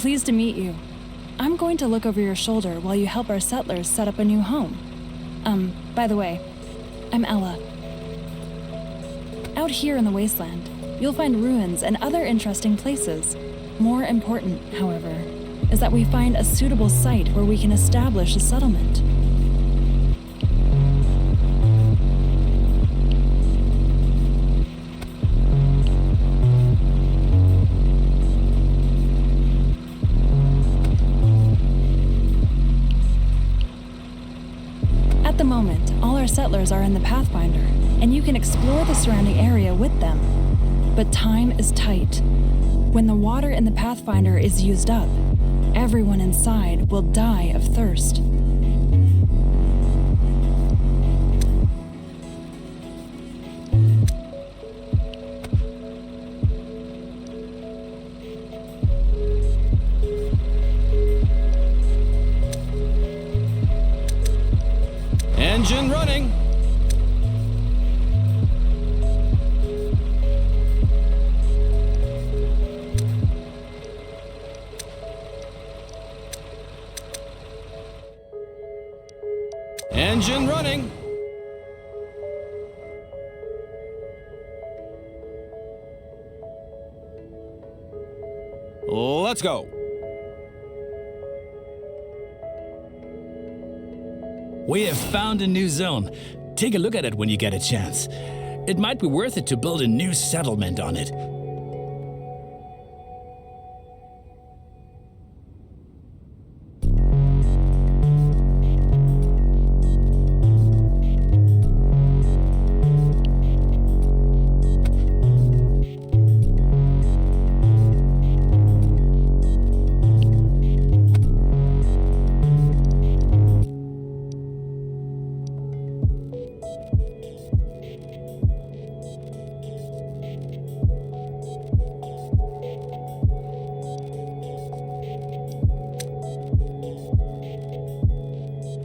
Pleased to meet you. I'm going to look over your shoulder while you help our settlers set up a new home. By the way, I'm Ella. Out here in the wasteland, you'll find ruins and other interesting places. More important, however, is that we find a suitable site where we can establish a settlement. At the moment, all our settlers are in the Pathfinder, and you can explore the surrounding area with them. But time is tight. When the water in the Pathfinder is used up, everyone inside will die of thirst. Engine running. Engine running. Let's go. We have found a new zone. Take a look at it when you get a chance. It might be worth it to build a new settlement on it.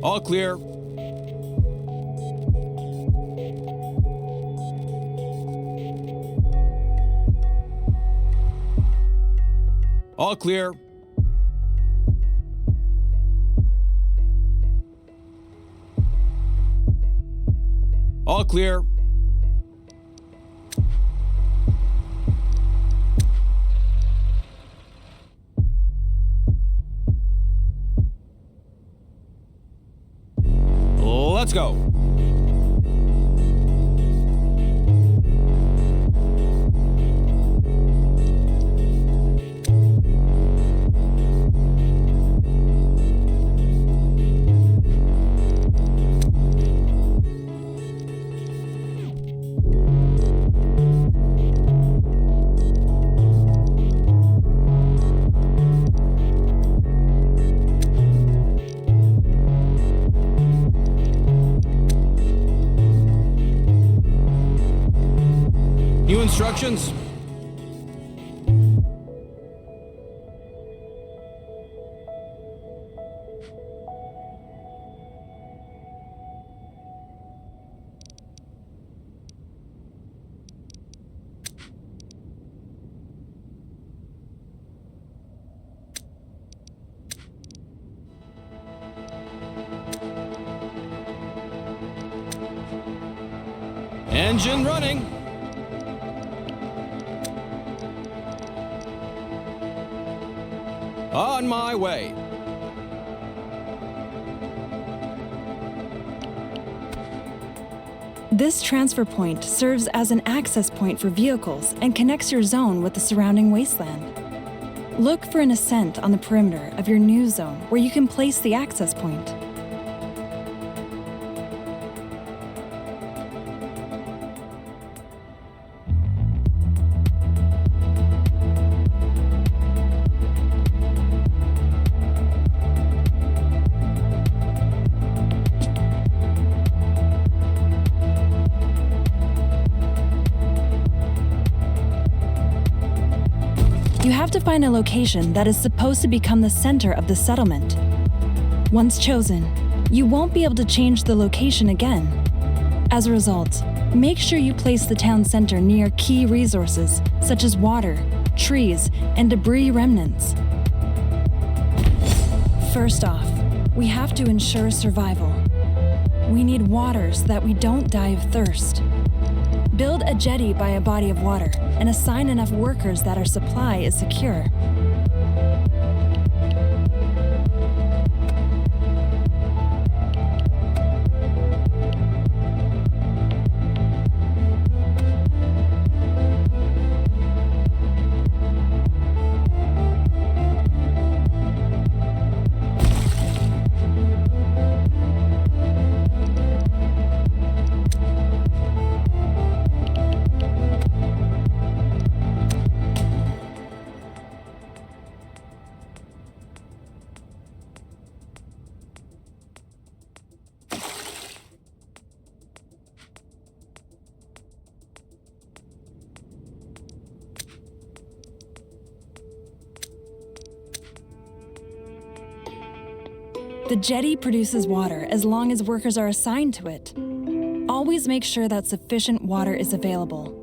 All clear. All clear. All clear. Let's go. New instructions? Engine running. On my way. This transfer point serves as an access point for vehicles and connects your zone with the surrounding wasteland. Look for an ascent on the perimeter of your new zone where you can place the access point. You have to find a location that is supposed to become the center of the settlement. Once chosen, you won't be able to change the location again. As a result, make sure you place the town center near key resources such as water, trees, and debris remnants. First off, we have to ensure survival. We need water so that we don't die of thirst. Build a jetty by a body of water and assign enough workers that our supply is secure. The jetty produces water as long as workers are assigned to it. Always make sure that sufficient water is available.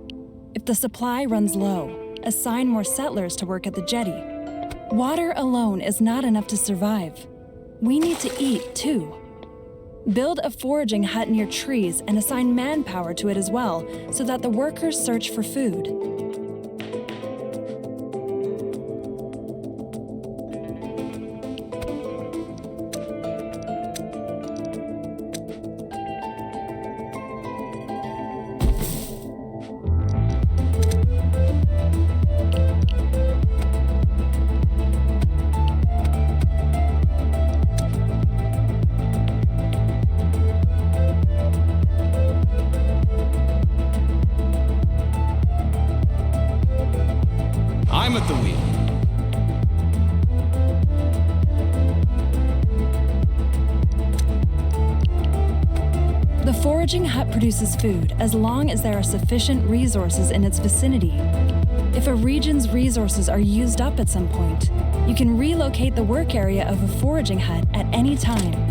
If the supply runs low, assign more settlers to work at the jetty. Water alone is not enough to survive. We need to eat, too. Build a foraging hut near trees and assign manpower to it as well, so that the workers search for food. I'm at the wheel. The foraging hut produces food as long as there are sufficient resources in its vicinity. If a region's resources are used up at some point, you can relocate the work area of a foraging hut at any time.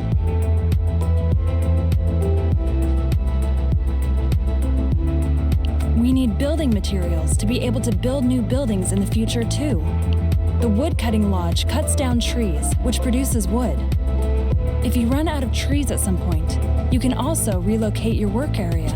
We need building materials to be able to build new buildings in the future, too. The woodcutting lodge cuts down trees, which produces wood. If you run out of trees at some point, you can also relocate your work area.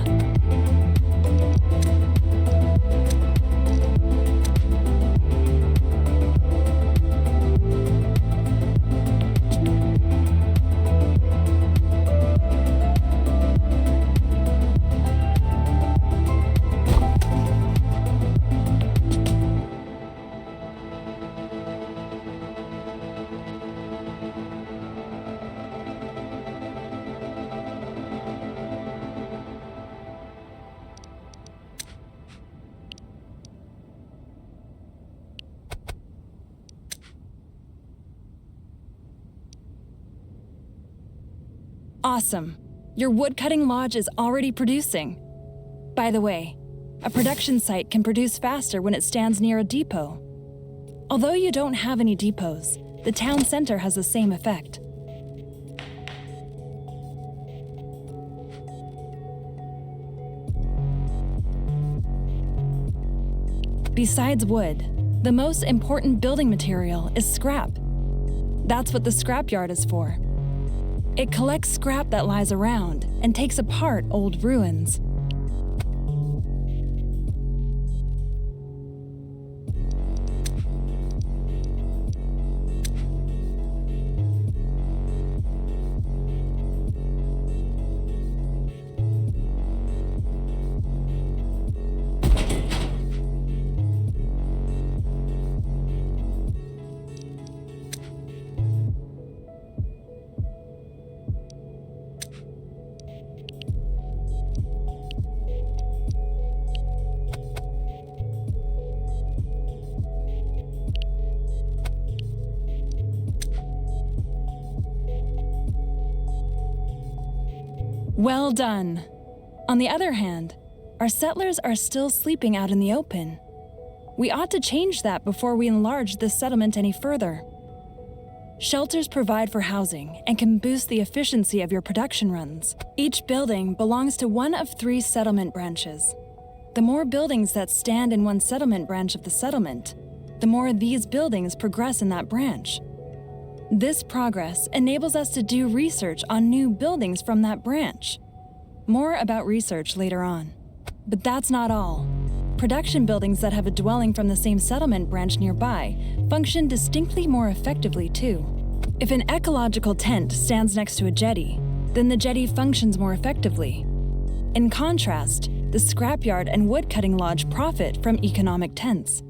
Awesome. Your woodcutting lodge is already producing. By the way, a production site can produce faster when it stands near a depot. Although you don't have any depots, the town center has the same effect. Besides wood, the most important building material is scrap. That's what the scrapyard is for. It collects scrap that lies around and takes apart old ruins. Well done. On the other hand, our settlers are still sleeping out in the open. We ought to change that before we enlarge this settlement any further. Shelters provide for housing and can boost the efficiency of your production runs. Each building belongs to one of 3 settlement branches. The more buildings that stand in one settlement branch of the settlement, the more these buildings progress in that branch. This progress enables us to do research on new buildings from that branch. More about research later on. But that's not all. Production buildings that have a dwelling from the same settlement branch nearby function distinctly more effectively too. If an ecological tent stands next to a jetty, then the jetty functions more effectively. In contrast, the scrapyard and woodcutting lodge profit from economic tents.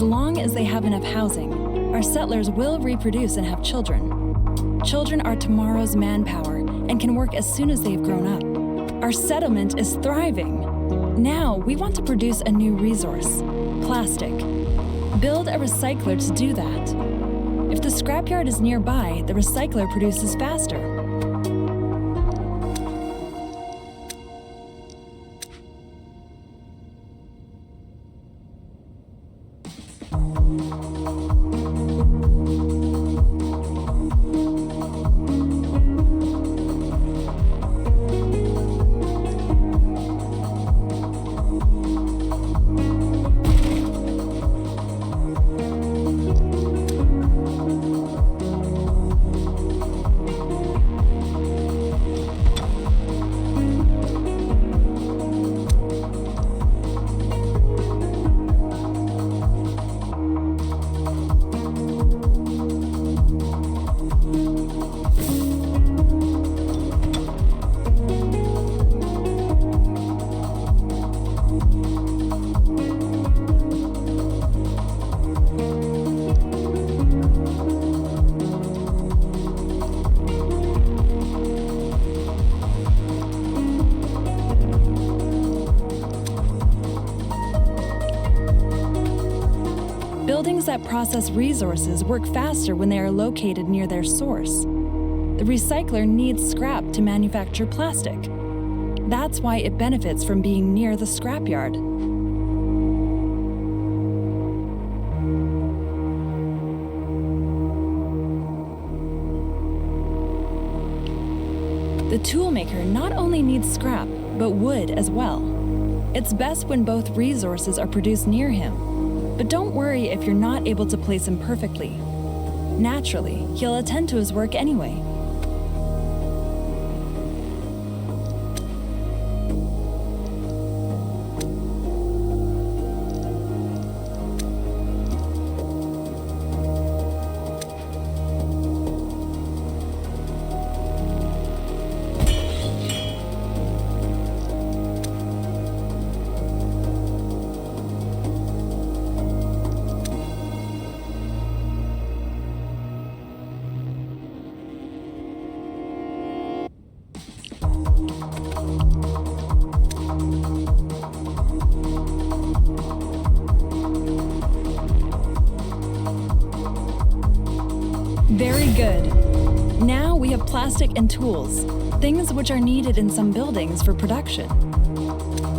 As long as they have enough housing, our settlers will reproduce and have children. Children are tomorrow's manpower and can work as soon as they've grown up. Our settlement is thriving. Now we want to produce a new resource, plastic. Build a recycler to do that. If the scrapyard is nearby, the recycler produces faster. things that process resources work faster when they are located near their source. The recycler needs scrap to manufacture plastic. That's why it benefits from being near the scrapyard. The toolmaker not only needs scrap, but wood as well. It's best when both resources are produced near him. But don't worry if you're not able to place him perfectly. Naturally, he'll attend to his work anyway. Very good. Now we have plastic and tools, things which are needed in some buildings for production.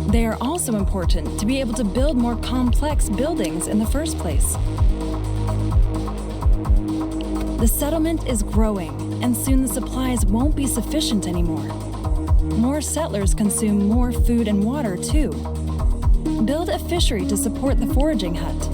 They are also important to be able to build more complex buildings in the first place. The settlement is growing, and soon the supplies won't be sufficient anymore. More settlers consume more food and water, too. Build a fishery to support the foraging hut.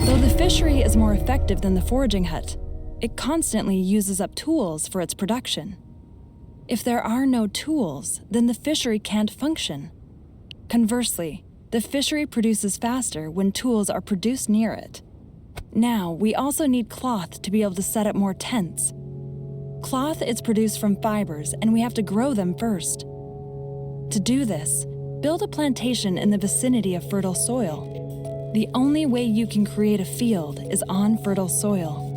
Though the fishery is more effective than the foraging hut, it constantly uses up tools for its production. If there are no tools, then the fishery can't function. Conversely, the fishery produces faster when tools are produced near it. Now, we also need cloth to be able to set up more tents. Cloth is produced from fibers, and we have to grow them first. To do this, build a plantation in the vicinity of fertile soil. The only way you can create a field is on fertile soil.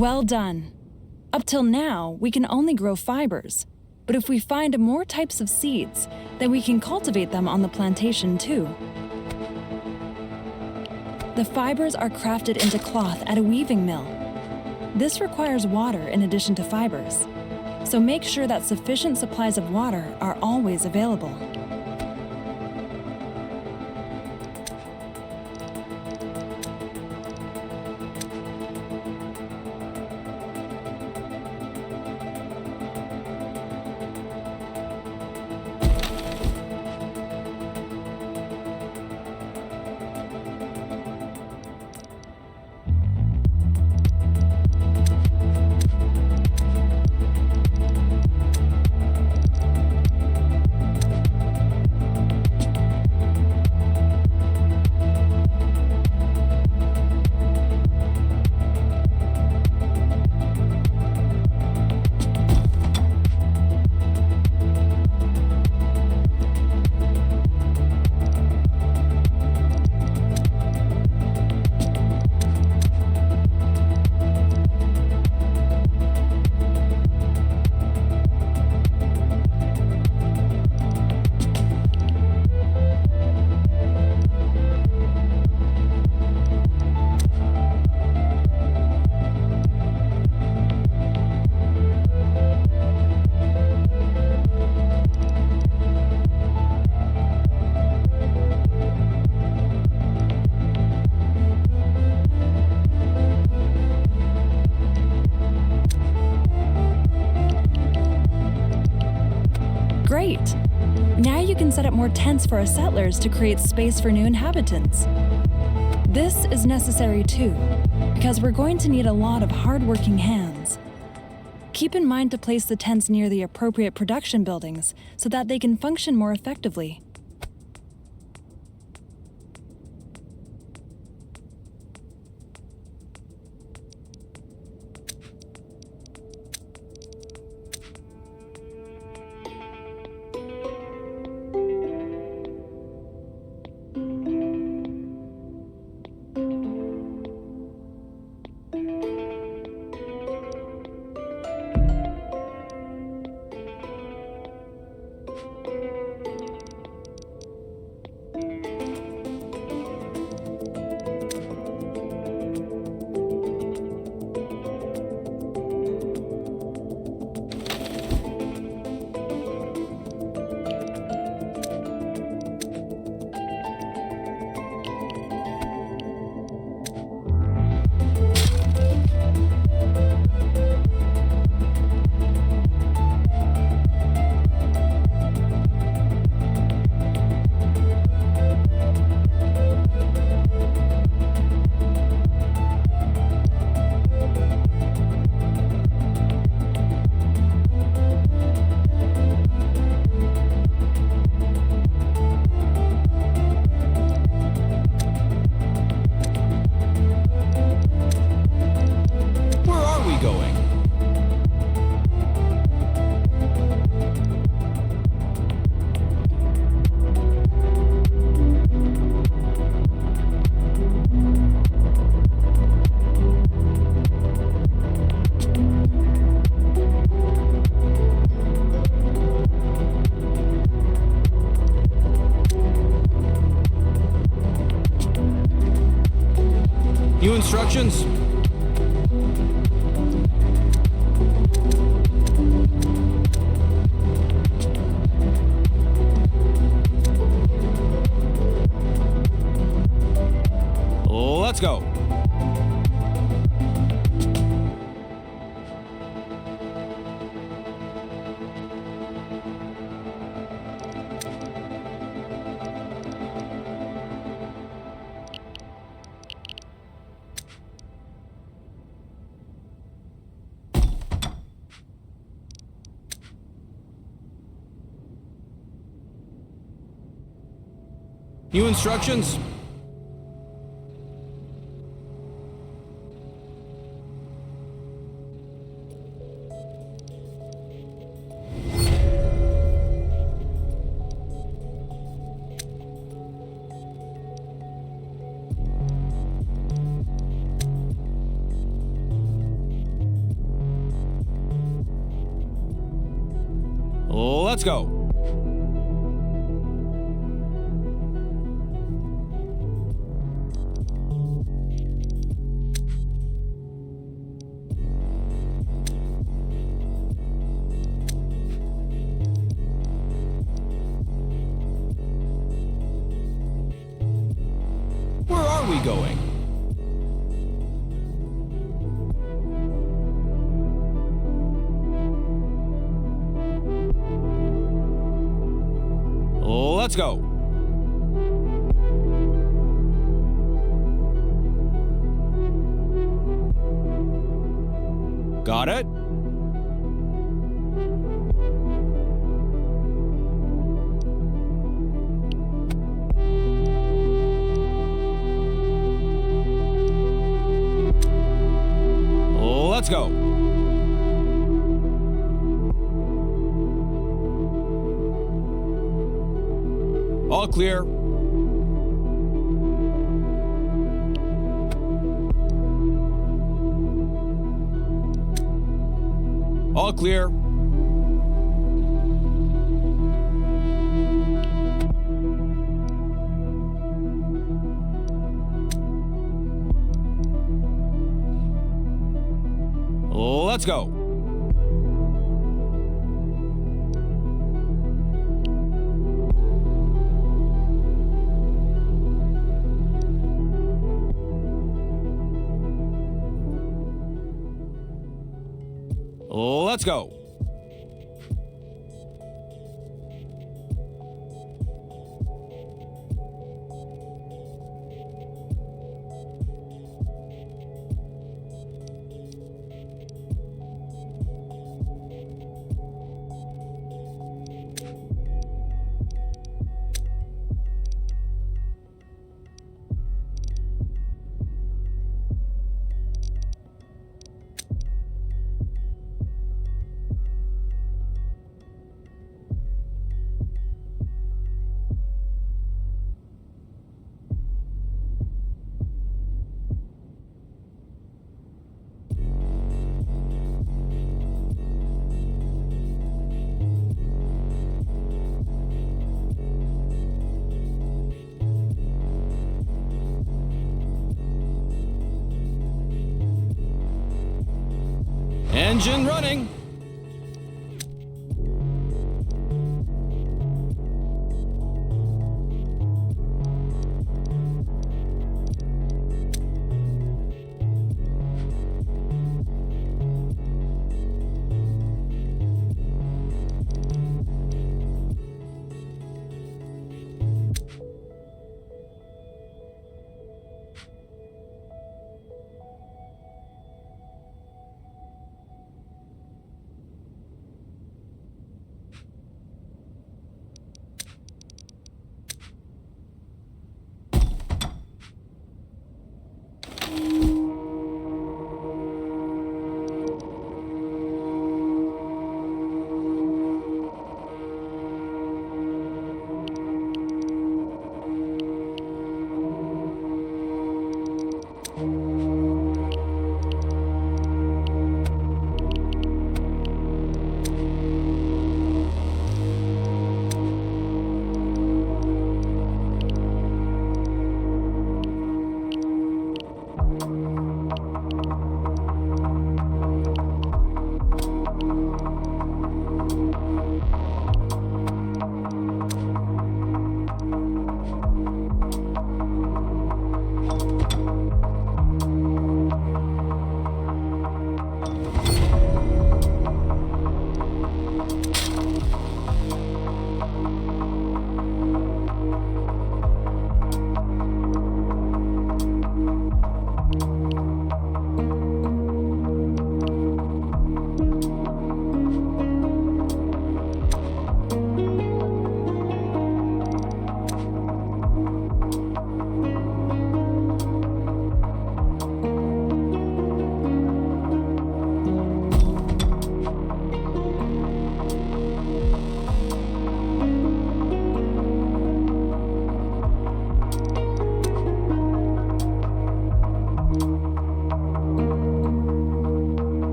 Well done. Up till now, we can only grow fibers. But if we find more types of seeds, then we can cultivate them on the plantation too. The fibers are crafted into cloth at a weaving mill. This requires water in addition to fibers, so make sure that sufficient supplies of water are always available. Great! Now you can set up more tents for our settlers to create space for new inhabitants. This is necessary too, because we're going to need a lot of hard-working hands. Keep in mind to place the tents near the appropriate production buildings so that they can function more effectively. New instructions? Let's go. New instructions? Let's go. Where are we going? Let's go. Got it? Let's go. All clear. All clear. Let's go. Let's go. Engine running.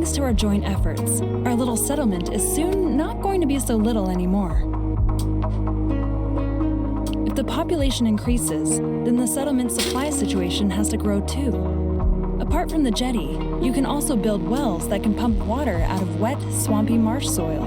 thanks to our joint efforts, our little settlement is soon not going to be so little anymore. If the population increases, then the settlement supply situation has to grow too. Apart from the jetty, you can also build wells that can pump water out of wet, swampy marsh soil.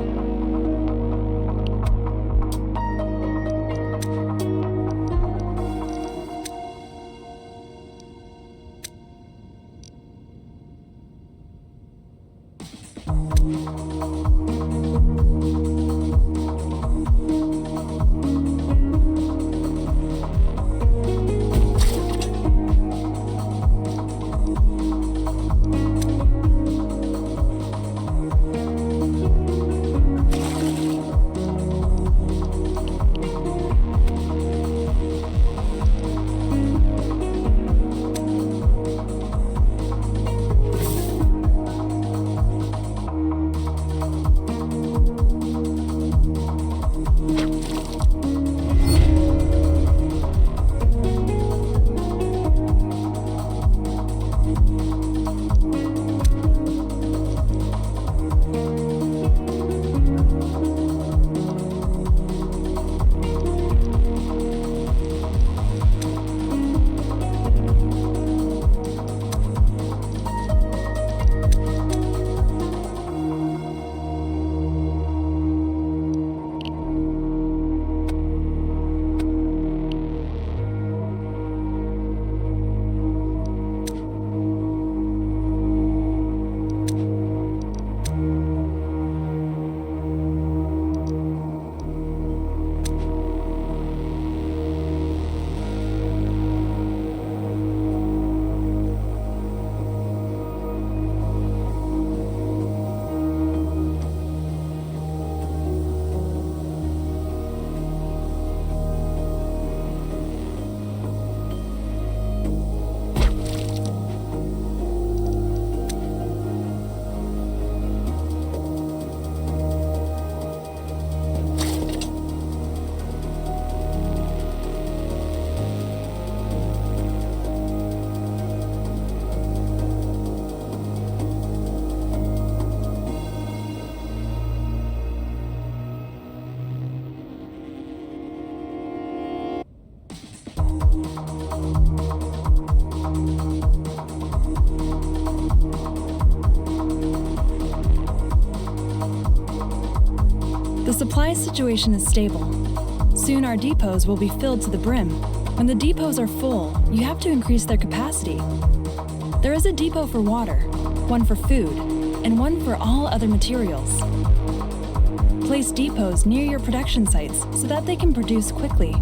The supply situation is stable. Soon our depots will be filled to the brim. When the depots are full, you have to increase their capacity. There is a depot for water, one for food, and one for all other materials. Place depots near your production sites so that they can produce quickly.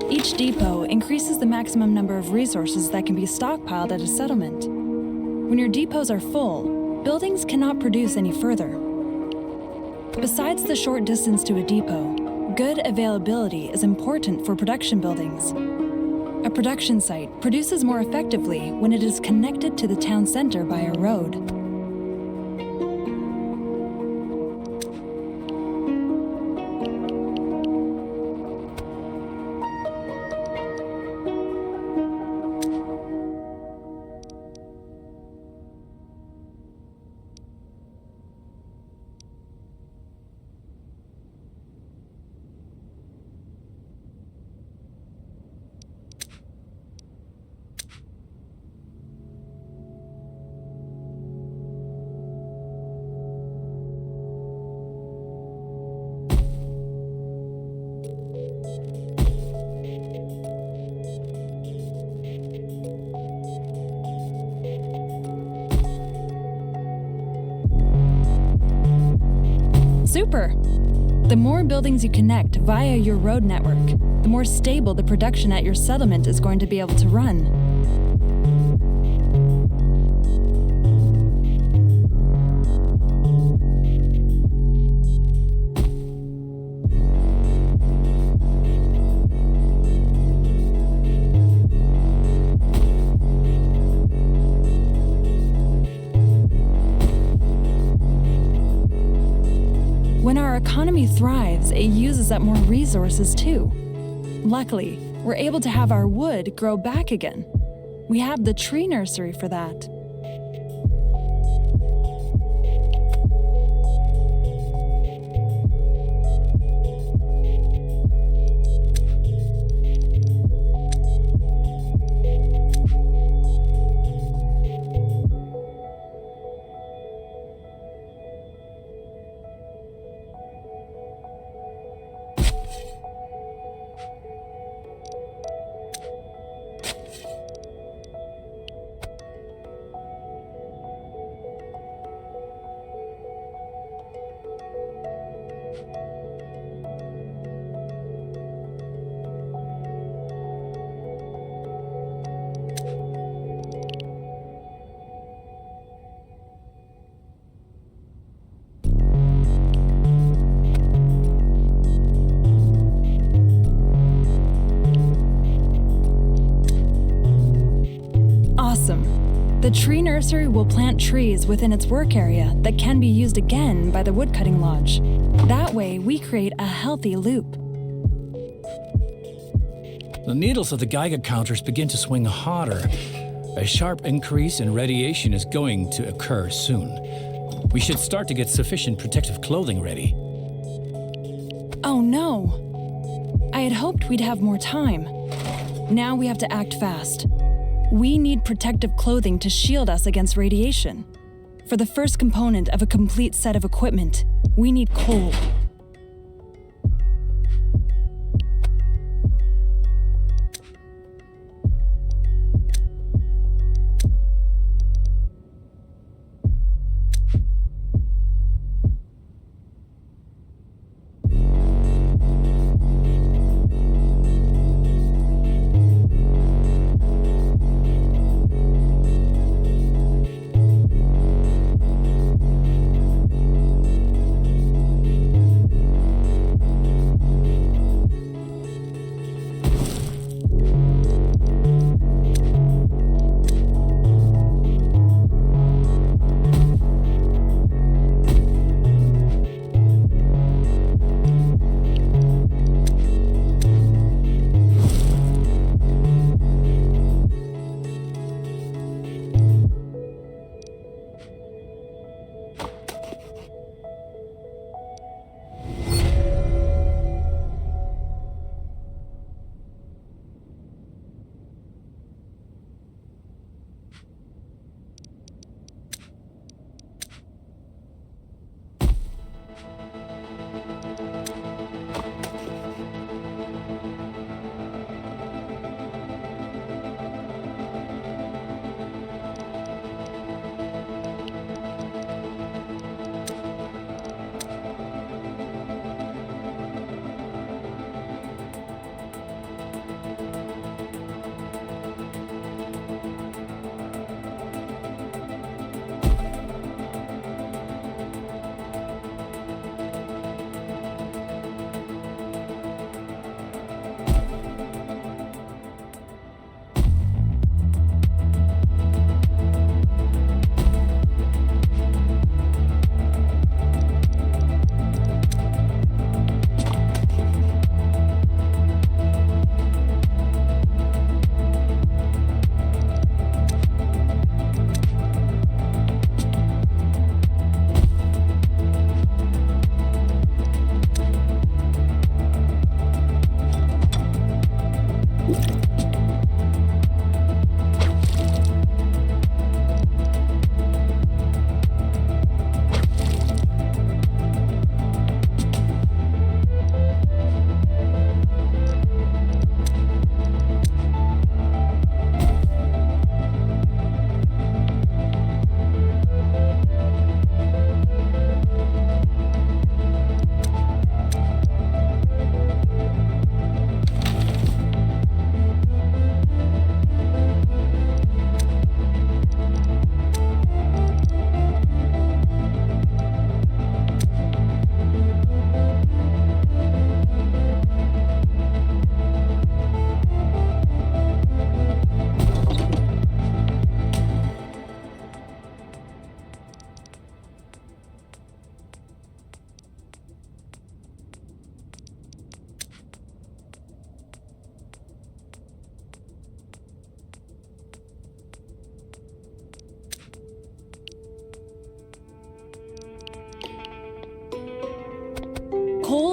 Each depot increases the maximum number of resources that can be stockpiled at a settlement. When your depots are full, buildings cannot produce any further. Besides the short distance to a depot, good availability is important for production buildings. A production site produces more effectively when it is connected to the town center by a road. Super! The more buildings you connect via your road network, the more stable the production at your settlement is going to be able to run. When our economy thrives, it uses up more resources too. Luckily, we're able to have our wood grow back again. We have the tree nursery for that. The tree nursery will plant trees within its work area that can be used again by the woodcutting lodge. That way, we create a healthy loop. The needles of the Geiger counters begin to swing hotter. A sharp increase in radiation is going to occur soon. We should start to get sufficient protective clothing ready. Oh no! I had hoped we'd have more time. Now we have to act fast. We need protective clothing to shield us against radiation. For the first component of a complete set of equipment, we need coal.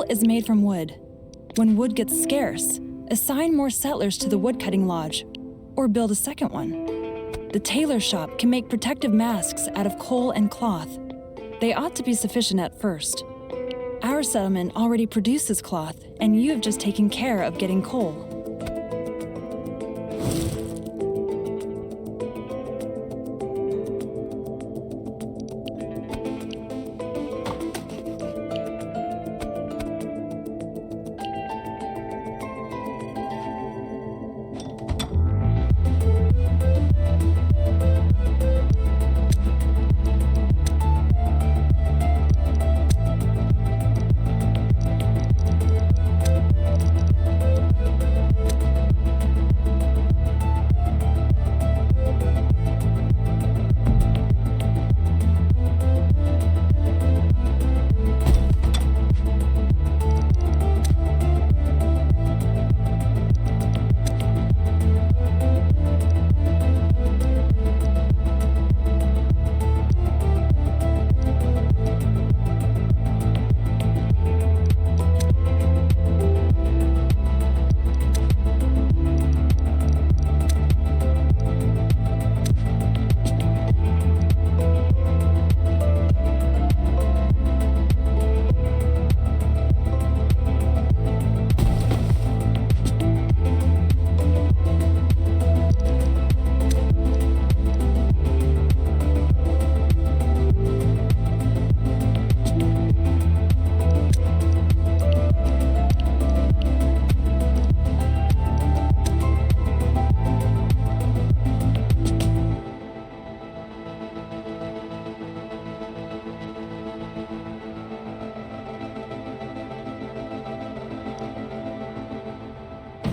Coal is made from wood. When wood gets scarce, assign more settlers to the woodcutting lodge, or build a second one. The tailor shop can make protective masks out of coal and cloth. They ought to be sufficient at first. Our settlement already produces cloth, and you have just taken care of getting coal.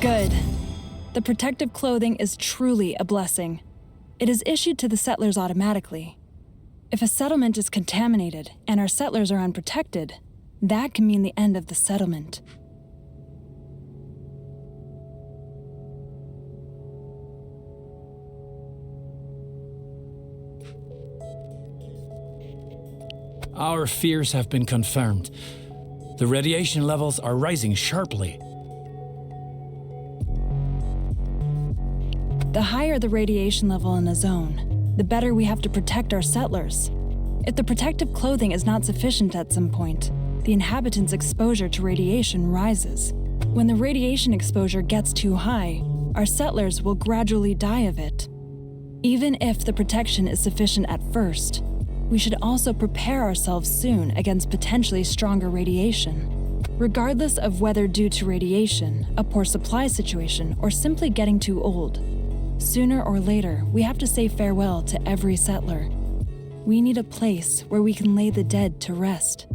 Good. The protective clothing is truly a blessing. It is issued to the settlers automatically. If a settlement is contaminated and our settlers are unprotected, that can mean the end of the settlement. Our fears have been confirmed. The radiation levels are rising sharply. The higher the radiation level in a zone, the better we have to protect our settlers. If the protective clothing is not sufficient at some point, the inhabitants' exposure to radiation rises. When the radiation exposure gets too high, our settlers will gradually die of it. Even if the protection is sufficient at first, we should also prepare ourselves soon against potentially stronger radiation. Regardless of whether due to radiation, a poor supply situation, or simply getting too old, sooner or later, we have to say farewell to every settler. We need a place where we can lay the dead to rest.